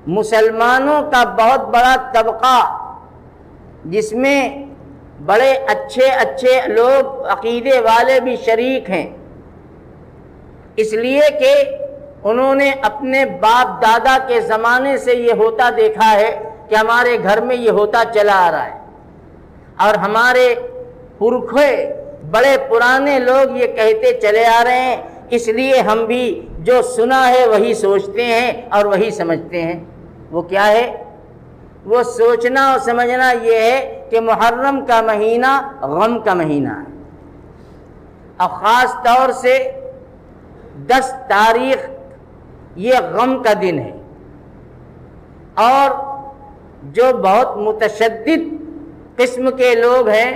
مسلمانوں کا بہت بڑا طبقہ جس میں بڑے اچھے اچھے لوگ عقیدے والے بھی شریک ہیں، اس لیے کہ انہوں نے اپنے باپ دادا کے زمانے سے یہ ہوتا دیکھا ہے کہ ہمارے گھر میں یہ ہوتا چلا آ رہا ہے، اور ہمارے پرکھے بڑے پرانے لوگ یہ کہتے چلے آ رہے ہیں، اس لیے ہم بھی جو سنا ہے وہی سوچتے ہیں اور وہی سمجھتے ہیں۔ وہ کیا ہے؟ وہ سوچنا اور سمجھنا یہ ہے کہ محرم کا مہینہ غم کا مہینہ ہے، اور خاص طور سے 10 تاریخ یہ غم کا دن ہے، اور جو بہت متشدد قسم کے لوگ ہیں،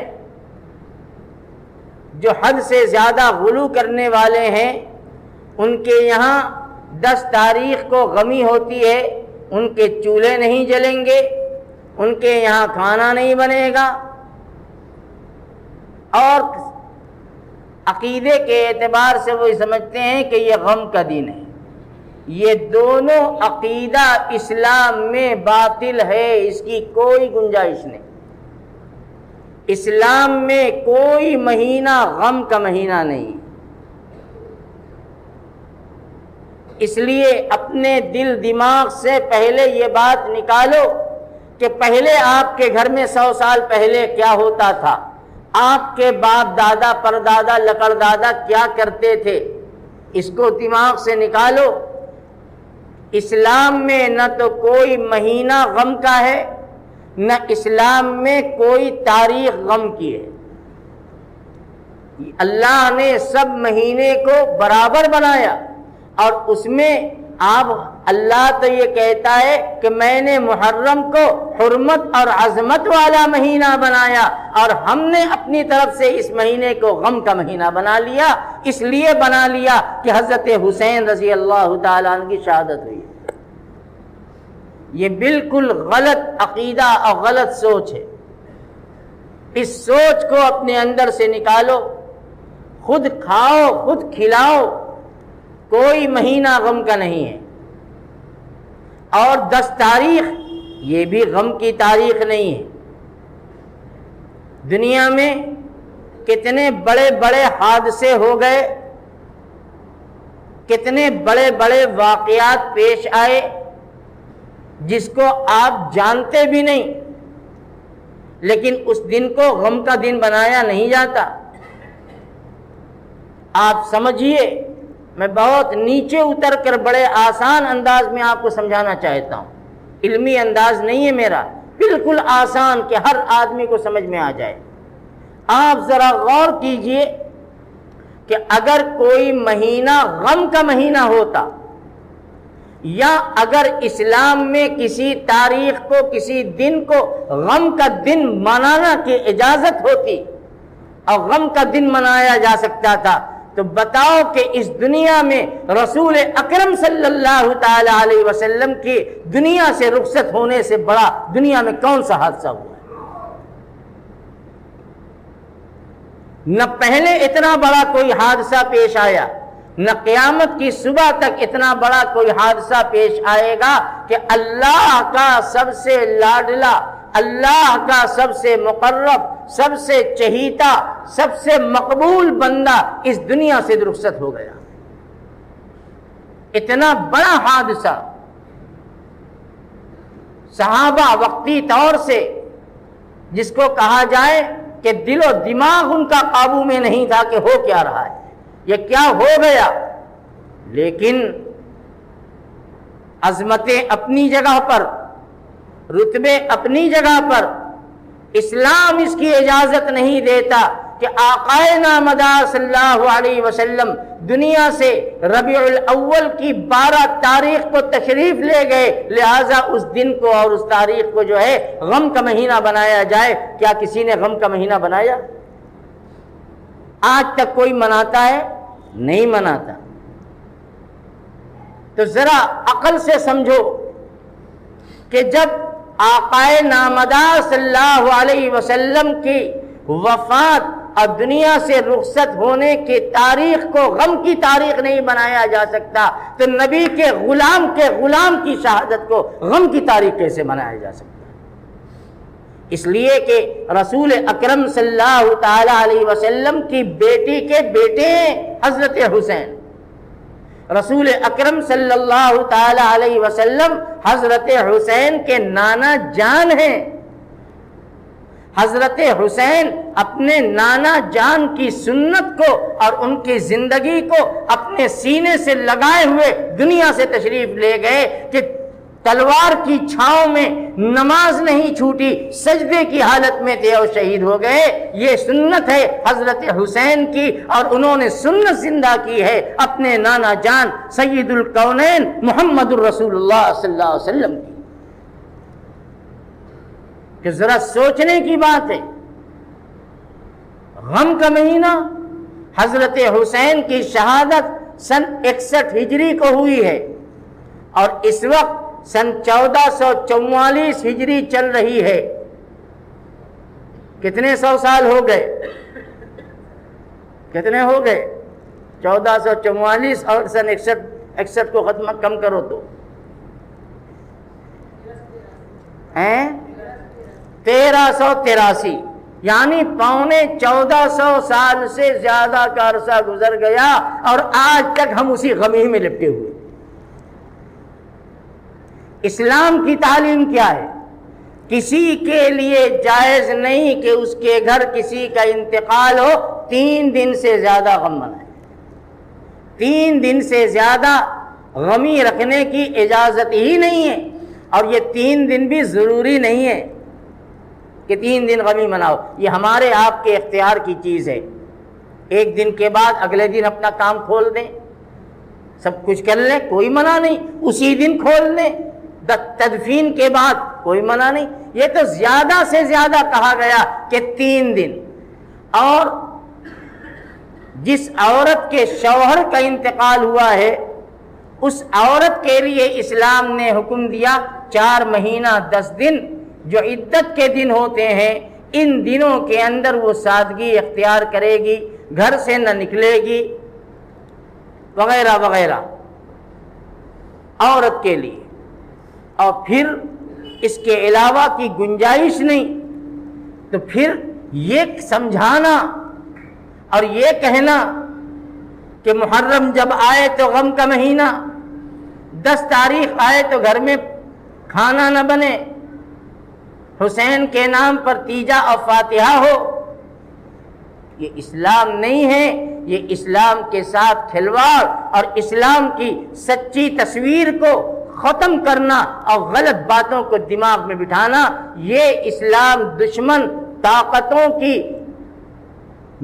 جو حد سے زیادہ غلو کرنے والے ہیں، ان کے یہاں 10 تاریخ کو غمی ہوتی ہے، ان کے چولہے نہیں جلیں گے، ان کے یہاں کھانا نہیں بنے گا، اور عقیدے کے اعتبار سے وہ سمجھتے ہیں کہ یہ غم کا دن ہے۔ یہ دونوں عقیدہ اسلام میں باطل ہے، اس کی کوئی گنجائش نہیں۔ اسلام میں کوئی مہینہ غم کا مہینہ نہیں، اس لیے اپنے دل دماغ سے پہلے یہ بات نکالو کہ پہلے آپ کے گھر میں 100 سال پہلے کیا ہوتا تھا، آپ کے باپ دادا پردادا لکڑ دادا کیا کرتے تھے، اس کو دماغ سے نکالو۔ اسلام میں نہ تو کوئی مہینہ غم کا ہے، نہ اسلام میں کوئی تاریخ غم کی ہے۔ اللہ نے سب مہینے کو برابر بنایا، اور اس میں اللہ تو یہ کہتا ہے کہ میں نے محرم کو حرمت اور عظمت والا مہینہ بنایا، اور ہم نے اپنی طرف سے اس مہینے کو غم کا مہینہ بنا لیا، اس لیے بنا لیا کہ حضرت حسین رضی اللہ تعالیٰ عنہ کی شہادت ہوئی۔ یہ بالکل غلط عقیدہ اور غلط سوچ ہے، اس سوچ کو اپنے اندر سے نکالو۔ خود کھاؤ خود کھلاؤ، کوئی مہینہ غم کا نہیں ہے، اور 10 تاریخ یہ بھی غم کی تاریخ نہیں ہے۔ دنیا میں کتنے بڑے بڑے حادثے ہو گئے، کتنے بڑے بڑے واقعات پیش آئے جس کو آپ جانتے بھی نہیں، لیکن اس دن کو غم کا دن بنایا نہیں جاتا۔ آپ سمجھیے، میں بہت نیچے اتر کر بڑے آسان انداز میں آپ کو سمجھانا چاہتا ہوں، علمی انداز نہیں ہے میرا، بالکل آسان کہ ہر آدمی کو سمجھ میں آ جائے۔ آپ ذرا غور کیجئے کہ اگر کوئی مہینہ غم کا مہینہ ہوتا، یا اگر اسلام میں کسی تاریخ کو کسی دن کو غم کا دن منانا کی اجازت ہوتی اور غم کا دن منایا جا سکتا تھا، تو بتاؤ کہ اس دنیا میں رسول اکرم صلی اللہ تعالی علیہ وسلم کی دنیا سے رخصت ہونے سے بڑا دنیا میں کون سا حادثہ ہوا؟ نہ پہلے اتنا بڑا کوئی حادثہ پیش آیا، نہ قیامت کی صبح تک اتنا بڑا کوئی حادثہ پیش آئے گا کہ اللہ کا سب سے لاڈلا، اللہ کا سب سے مقرب، سب سے چہیتا، سب سے مقبول بندہ اس دنیا سے رخصت ہو گیا۔ اتنا بڑا حادثہ صحابہ وقتی طور سے، جس کو کہا جائے کہ دل و دماغ ان کا قابو میں نہیں تھا کہ ہو کیا رہا ہے، یہ کیا ہو گیا، لیکن عظمتیں اپنی جگہ پر، رتبے اپنی جگہ پر، اسلام اس کی اجازت نہیں دیتا کہ آقائے نامدار صلی اللہ علیہ وسلم دنیا سے ربیع الاول کی 12 تاریخ کو تشریف لے گئے، لہٰذا اس دن کو اور اس تاریخ کو جو ہے غم کا مہینہ بنایا جائے۔ کیا کسی نے غم کا مہینہ بنایا؟ آج تک کوئی مناتا ہے؟ نہیں مناتا۔ تو ذرا عقل سے سمجھو کہ جب آقائے نامدار صلی اللہ علیہ وسلم کی وفات اور دنیا سے رخصت ہونے کی تاریخ کو غم کی تاریخ نہیں بنایا جا سکتا، تو نبی کے غلام کی شہادت کو غم کی تاریخ کیسے بنایا جا سکتا؟ اس لیے کہ رسول اکرم صلی اللہ تعالی علیہ وسلم کی بیٹی کے بیٹے ہیں حضرت حسین، رسول اکرم صلی اللہ تعالی علیہ وسلم حضرت حسین کے نانا جان ہیں۔ حضرت حسین اپنے نانا جان کی سنت کو اور ان کی زندگی کو اپنے سینے سے لگائے ہوئے دنیا سے تشریف لے گئے کہ تلوار کی چھاؤں میں نماز نہیں چھوٹی، سجدے کی حالت میں تھے اور شہید ہو گئے۔ یہ سنت ہے حضرت حسین کی، اور انہوں نے سنت زندہ کی ہے اپنے نانا جان سید الکونین محمد الرسول اللہ صلی اللہ علیہ وسلم کی۔ کہ ذرا سوچنے کی بات ہے، غم کا مہینہ، حضرت حسین کی شہادت سن 61 ہجری کو ہوئی ہے، اور اس وقت سن 1444 ہجری چل رہی ہے۔ کتنے سو سال ہو گئے؟ کتنے ہو گئے؟ 1444 اور سن 61 کو کم کرو تو 1383، یعنی 14.25 سال سے زیادہ کا عرصہ گزر گیا، اور آج تک ہم اسی غمی میں لپٹے ہوئے۔ اسلام کی تعلیم کیا ہے؟ کسی کے لیے جائز نہیں کہ اس کے گھر کسی کا انتقال ہو 3 دن سے زیادہ غم منائے۔ 3 دن سے زیادہ غمی رکھنے کی اجازت ہی نہیں ہے، اور یہ 3 دن بھی ضروری نہیں ہے کہ 3 دن غمی مناؤ، یہ ہمارے آپ کے اختیار کی چیز ہے۔ ایک دن کے بعد اگلے دن اپنا کام کھول دیں، سب کچھ کر لیں، کوئی منع نہیں، اسی دن کھول دیں، تدفین کے بعد کوئی منع نہیں۔ یہ تو زیادہ سے زیادہ کہا گیا کہ 3 دن۔ اور جس عورت کے شوہر کا انتقال ہوا ہے اس عورت کے لیے اسلام نے حکم دیا 4 مہینہ 10 دن جو عدت کے دن ہوتے ہیں، ان دنوں کے اندر وہ سادگی اختیار کرے گی، گھر سے نہ نکلے گی وغیرہ وغیرہ عورت کے لیے۔ اور پھر اس کے علاوہ کی گنجائش نہیں، تو پھر یہ سمجھانا اور یہ کہنا کہ محرم جب آئے تو غم کا مہینہ، 10 تاریخ آئے تو گھر میں کھانا نہ بنے، حسین کے نام پر تیجا اور فاتحہ ہو، یہ اسلام نہیں ہے۔ یہ اسلام کے ساتھ کھلواڑ اور اسلام کی سچی تصویر کو ختم کرنا اور غلط باتوں کو دماغ میں بٹھانا، یہ اسلام دشمن طاقتوں کی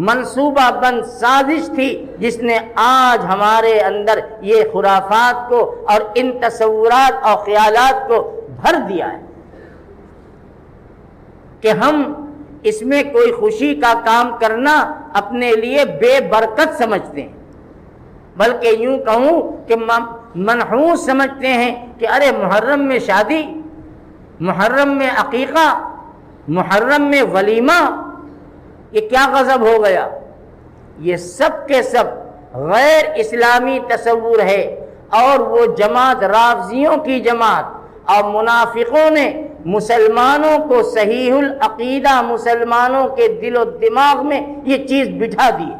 منصوبہ بند سازش تھی، جس نے آج ہمارے اندر یہ خرافات کو اور ان تصورات اور خیالات کو بھر دیا ہے کہ ہم اس میں کوئی خوشی کا کام کرنا اپنے لیے بے برکت سمجھتے ہیں، بلکہ یوں کہوں کہ منحوس سمجھتے ہیں کہ ارے محرم میں شادی، محرم میں عقیقہ، محرم میں ولیمہ، یہ کیا غضب ہو گیا؟ یہ سب کے سب غیر اسلامی تصور ہے، اور وہ جماعت رافضیوں کی جماعت اور منافقوں نے مسلمانوں کو صحیح العقیدہ مسلمانوں کے دل و دماغ میں یہ چیز بٹھا دی۔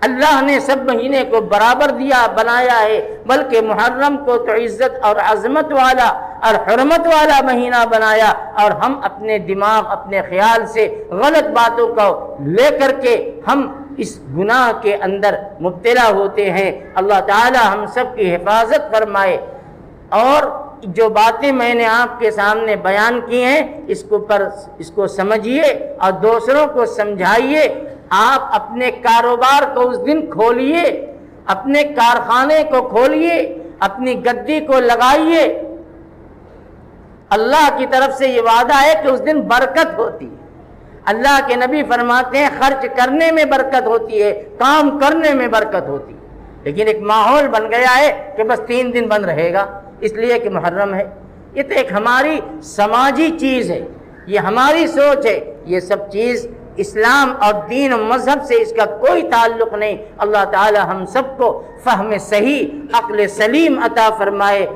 اللہ نے سب مہینے کو برابر دیا بنایا ہے، بلکہ محرم کو تو عزت اور عظمت والا اور حرمت والا مہینہ بنایا، اور ہم اپنے دماغ اپنے خیال سے غلط باتوں کو لے کر کے ہم اس گناہ کے اندر مبتلا ہوتے ہیں۔ اللہ تعالی ہم سب کی حفاظت فرمائے۔ اور جو باتیں میں نے آپ کے سامنے بیان کی ہیں اس کو سمجھیے اور دوسروں کو سمجھائیے۔ آپ اپنے کاروبار کو اس دن کھولیے، اپنے کارخانے کو کھولیے، اپنی گدی کو لگائیے۔ اللہ کی طرف سے یہ وعدہ ہے کہ اس دن برکت ہوتی ہے۔ اللہ کے نبی فرماتے ہیں خرچ کرنے میں برکت ہوتی ہے، کام کرنے میں برکت ہوتی ہے۔ لیکن ایک ماحول بن گیا ہے کہ بس 3 دن بند رہے گا اس لیے کہ محرم ہے۔ یہ تو ایک ہماری سماجی چیز ہے، یہ ہماری سوچ ہے۔ یہ سب چیز اسلام اور دین و مذہب سے اس کا کوئی تعلق نہیں۔ اللہ تعالی ہم سب کو فہم صحیح، عقل سلیم عطا فرمائے۔